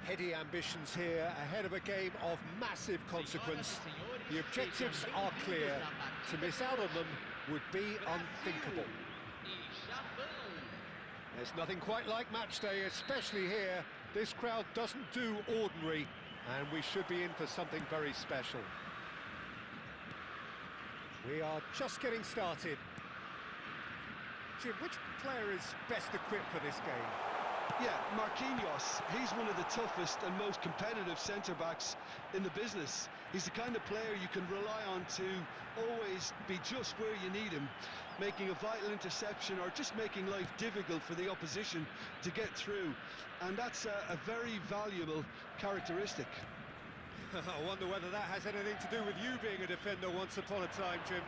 Heady ambitions here, ahead of a game of massive consequence. The objectives are clear. To miss out on them would be unthinkable. There's nothing quite like match day, especially here. This crowd doesn't do ordinary, and we should be in for something very special. We are just getting started. Jim, which player is best equipped for this game? Yeah, Marquinhos. He's one of the toughest and most competitive centre-backs in the business. He's the kind of player you can rely on to always be just where you need him, making a vital interception or just making life difficult for the opposition to get through. And that's a very valuable characteristic. I wonder whether that has anything to do with you being a defender once upon a time, Jim.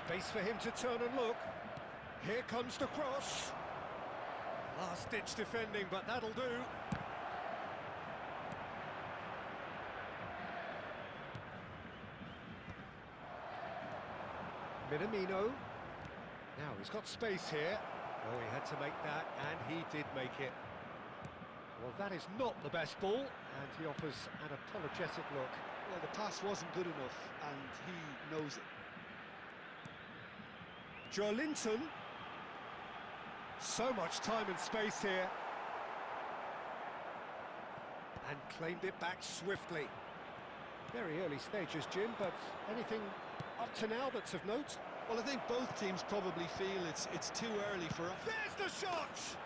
Space for him to turn and look. Here comes the cross. Last-ditch defending, but that'll do. Minamino. Now he's got space here. Oh, he had to make that, and he did make it. Well, that is not the best ball, and he offers an apologetic look. Well, the pass wasn't good enough, and he knows it. Joelinton. So much time and space here. And claimed it back swiftly. Very early stages, Jim, but anything up to now that's of note? Well, I think both teams probably feel it's too early for... There's the shot!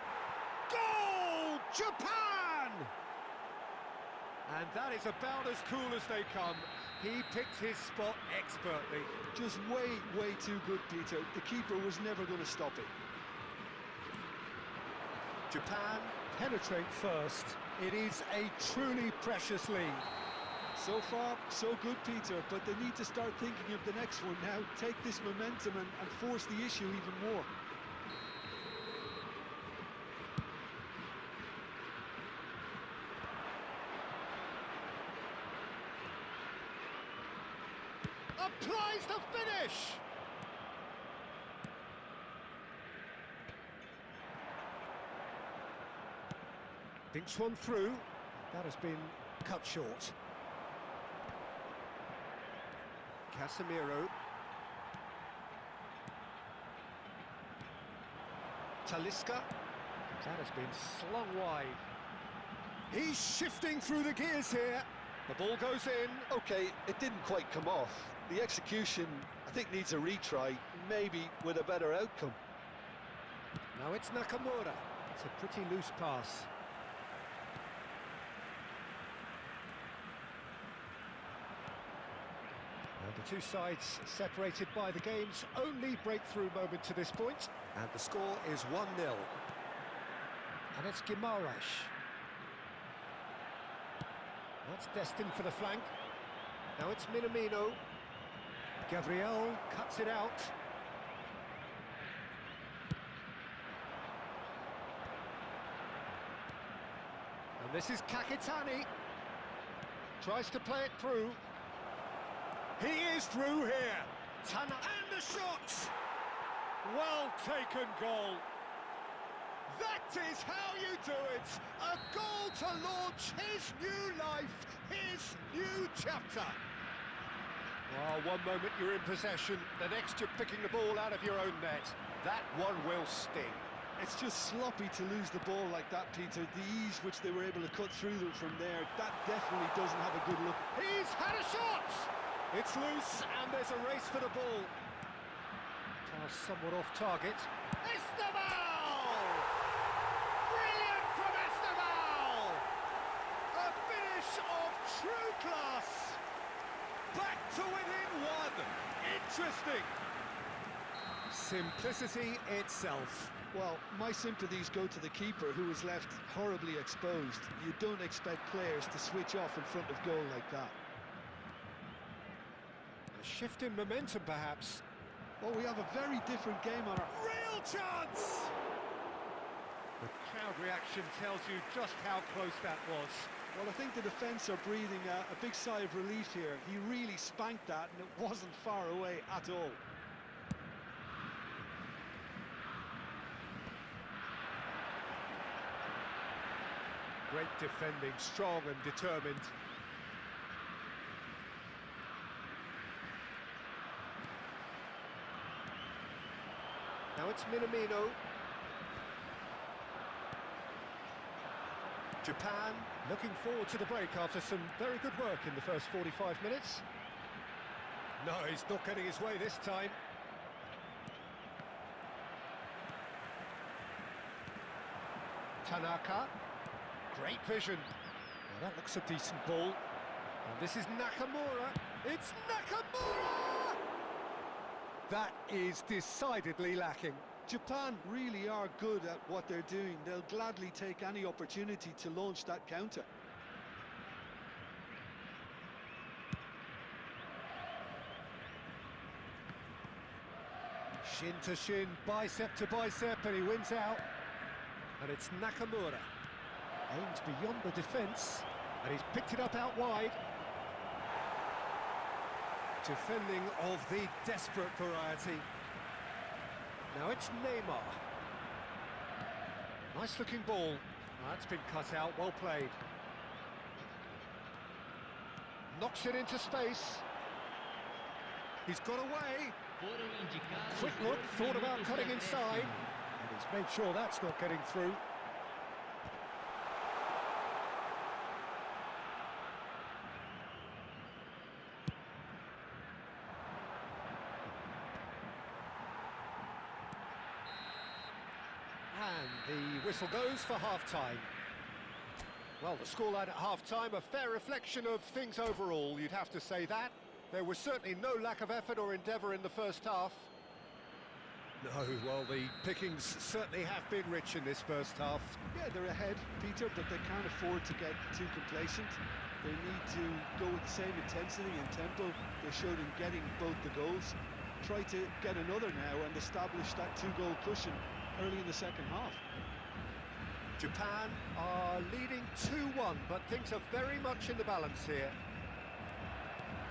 Goal! Japan! And that is about as cool as they come. He picked his spot expertly. Just way too good, Peter. The keeper was never going to stop it. Japan penetrate first. It is a truly precious lead. So far, so good, Peter, but they need to start thinking of the next one now. Take this momentum and force the issue even more. Applies the finish! Thinks one through. That has been cut short. Casemiro. Talisca. That has been slung wide. He's shifting through the gears here. The ball goes in. OK, it didn't quite come off. The execution, I think, needs a retry, maybe with a better outcome. Now it's Nakamura. It's a pretty loose pass. And the two sides separated by the game's only breakthrough moment to this point. And the score is 1-0. And it's Guimaraes. That's destined for the flank. Now it's Minamino. Gabriel cuts it out. And this is Kakitani. Tries to play it through. He is through here. Tana and the shot. Well taken goal. That is how you do it. A goal to launch his new life, his new chapter. Well, one moment you're in possession, the next you're picking the ball out of your own net. That one will sting. It's just sloppy to lose the ball like that, Peter. The ease which they were able to cut through them from there, that definitely doesn't have a good look. He's had a shot! It's loose, and there's a race for the ball. Pass somewhat off target. Esteban! Brilliant from Esteban! A finish of true class! Back to within one! Interesting! Simplicity itself. Well, my sympathies go to the keeper, who was left horribly exposed. You don't expect players to switch off in front of goal like that. A shift in momentum, perhaps. Well, we have a very different game on our... Real chance! The crowd reaction tells you just how close that was. Well, I think the defence are breathing a big sigh of relief here. He really spanked that, and it wasn't far away at all. Great defending, strong and determined. Now it's Minamino. Japan looking forward to the break after some very good work in the first 45 minutes. No, he's not getting his way this time. Tanaka. Great vision. Well, that looks a decent ball. And this is Nakamura. It's Nakamura! That is decidedly lacking. Japan really are good at what they're doing. They'll gladly take any opportunity to launch that counter. Shin to shin, bicep to bicep, and he wins out. And it's Nakamura. Aims beyond the defence, and he's picked it up out wide. Defending of the desperate variety. Now it's Neymar. Nice looking ball. That's been cut out, well played. Knocks it into space. He's got away. Quick look, thought about cutting inside. And he's made sure that's not getting through. And the whistle goes for half-time. Well, the scoreline at half-time, a fair reflection of things overall, you'd have to say that. There was certainly no lack of effort or endeavour in the first half. No, well, the pickings certainly have been rich in this first half. Yeah, they're ahead, Peter, but they can't afford to get too complacent. They need to go with the same intensity and tempo they showed in getting both the goals. Try to get another now and establish that two-goal cushion early in the second half. Japan are leading 2-1, but things are very much in the balance here.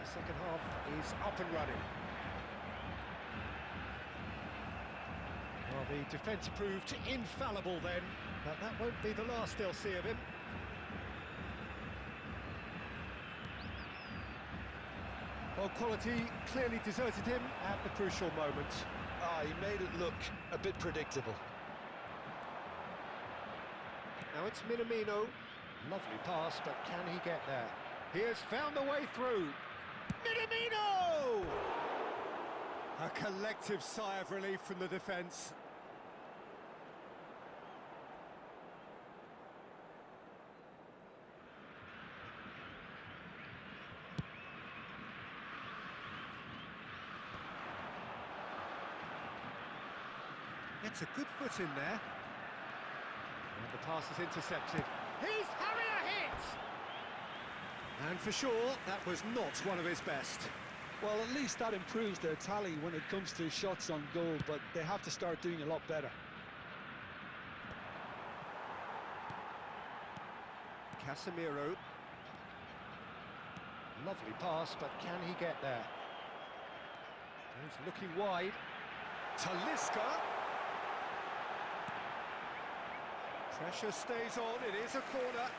The second half is up and running. Well, the defence proved infallible then, but that won't be the last they'll see of him. Well, quality clearly deserted him at the crucial moment. He made it look a bit predictable. Now it's Minamino. Lovely pass, but can he get there? He has found the way through. Minamino! A collective sigh of relief from the defence. Gets a good foot in there. And the pass is intercepted. He's having a hit! And for sure, that was not one of his best. Well, at least that improves their tally when it comes to shots on goal, but they have to start doing a lot better. Casemiro. Lovely pass, but can he get there? He's looking wide. Talisca. Pressure stays on, it is a corner.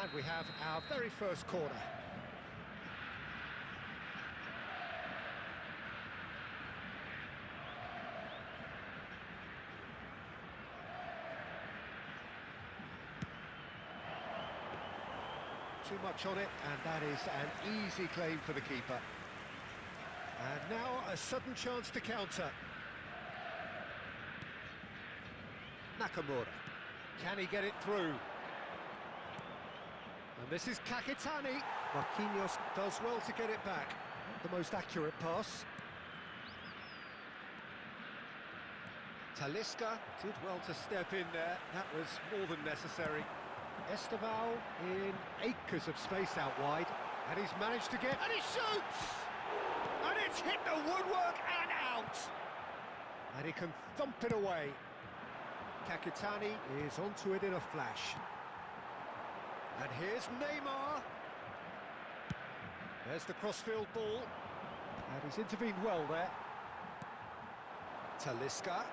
And we have our very first corner. Too much on it, and that is an easy claim for the keeper. And now a sudden chance to counter. Nakamura. Can he get it through? And this is Kakitani. Marquinhos does well to get it back. Not the most accurate pass. Talisca did well to step in there. That was more than necessary. Esteval in acres of space out wide. And he's managed to get... And he shoots! And it's hit the woodwork and out! And he can thump it away. Kakitani is onto it in a flash. And here's Neymar. There's the crossfield ball. And he's intervened well there. Talisca.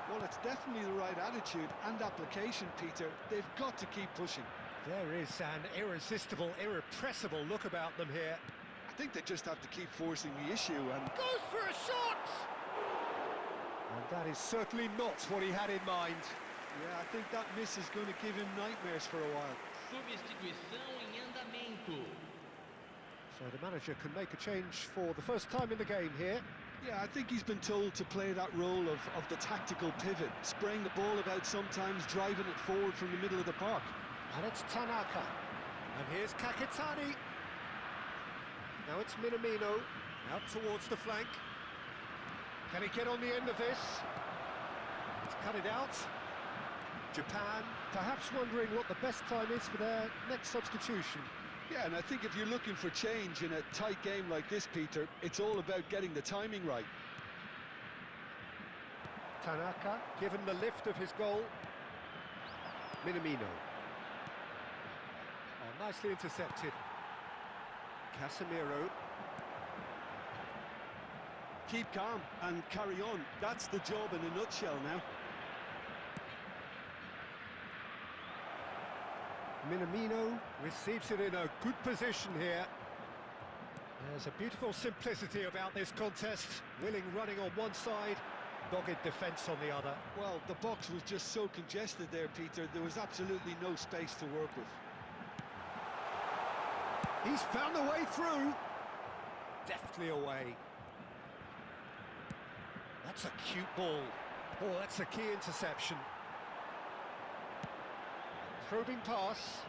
Well, it's definitely the right attitude and application, Peter. They've got to keep pushing. There is an irresistible, irrepressible look about them here. I think they just have to keep forcing the issue and... Goes for a shot! And that is certainly not what he had in mind. Yeah, I think that miss is going to give him nightmares for a while. Substituição em andamento. So the manager can make a change for the first time in the game here. Yeah, I think he's been told to play that role of the tactical pivot, spraying the ball about sometimes, driving it forward from the middle of the park. And it's Tanaka. And here's Kakitani. Now it's Minamino, out towards the flank. Can he get on the end of this? He's cut it out. Japan, perhaps wondering what the best time is for their next substitution. Yeah, and I think if you're looking for change in a tight game like this, Peter, it's all about getting the timing right. Tanaka, given the lift of his goal. Minamino. Oh, nicely intercepted. Casemiro. Keep calm and carry on. That's the job in a nutshell now. Minamino receives it in a good position here. There's a beautiful simplicity about this contest. Willing running on one side, dogged defence on the other. Well, the box was just so congested there, Peter. There was absolutely no space to work with. He's found a way through. Deftly away. That's a cute ball. Oh, that's a key interception. Probing pass.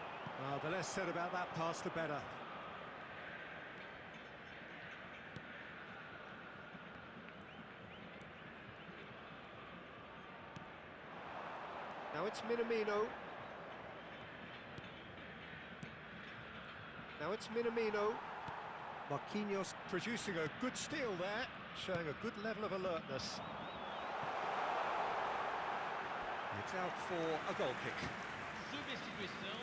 The less said about that pass, the better. Now it's Minamino. Now it's Minamino. Marquinhos producing a good steal there, showing a good level of alertness. It's out for a goal kick. Substituição.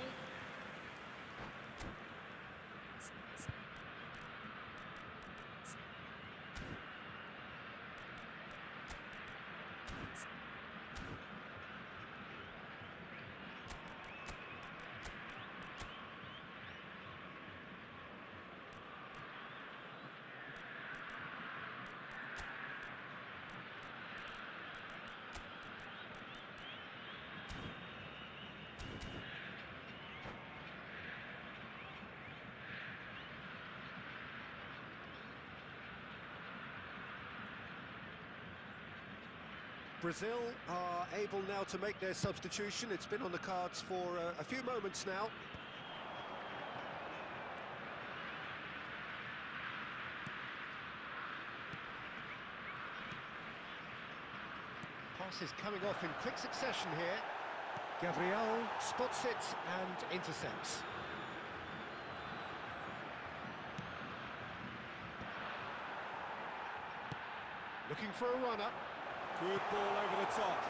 Brazil are able now to make their substitution. It's been on the cards for a few moments now. Pass is coming off in quick succession here. Gabriel spots it and intercepts. Looking for a runner. Good ball over the top.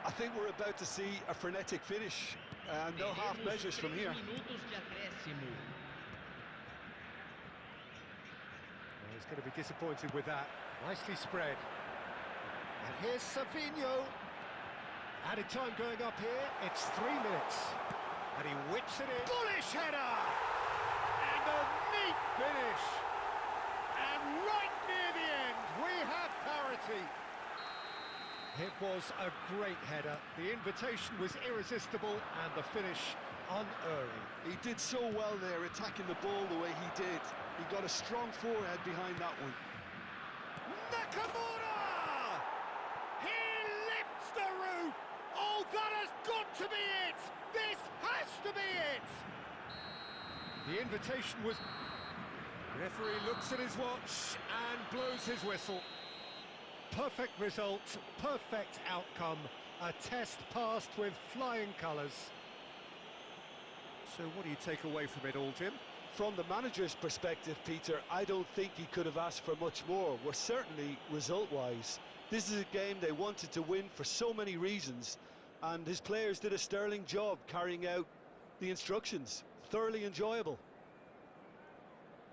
I think we're about to see a frenetic finish, and no half measures from here. Minutos de acréscimo. Well, he's going to be disappointed with that. Nicely spread. And here's Savinho. Added time going up here. It's 3 minutes. And he whips it in. Bullish header! And a neat finish. And right near the end, we have parity. It was a great header. The invitation was irresistible and the finish unerring. He did so well there, attacking the ball the way he did. He got a strong forehead behind that one. Nakamura! He lifts the roof! Oh, that has got to be it! This has to be it! The invitation was... Referee looks at his watch and blows his whistle. Perfect result, perfect outcome. A test passed with flying colours. So what do you take away from it all, Jim? From the manager's perspective, Peter, I don't think he could have asked for much more. Well, certainly result-wise. This is a game they wanted to win for so many reasons, and his players did a sterling job carrying out the instructions. Thoroughly enjoyable.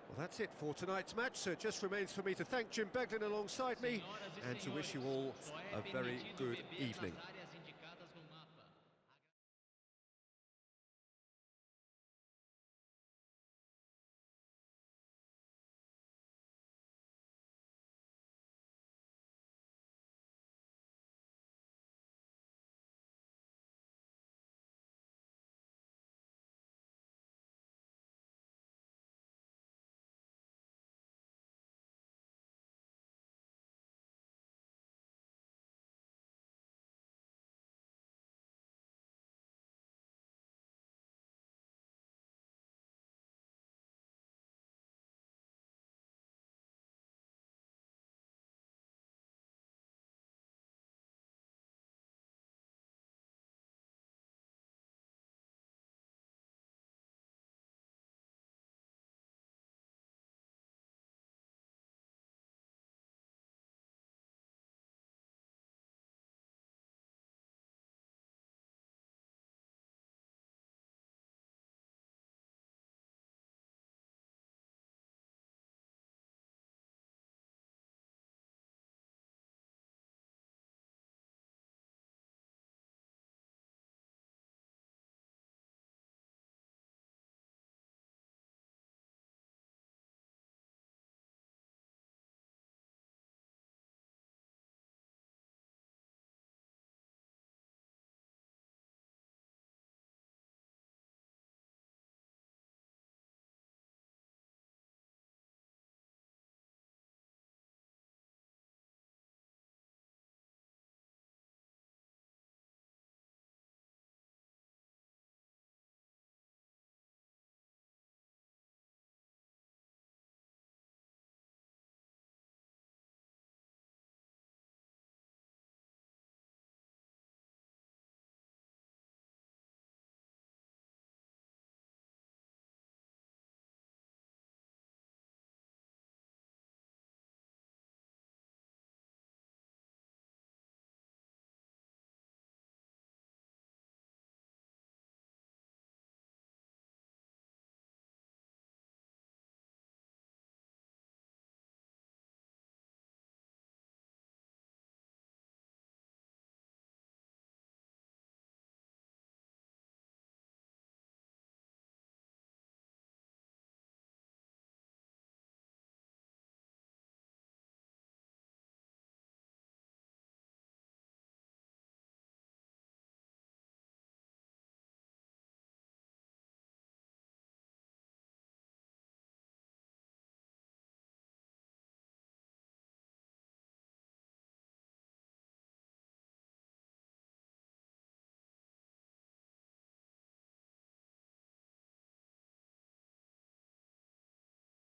Well, that's it for tonight's match, so it just remains for me to thank Jim Beglin alongside me and to wish you all a very good evening.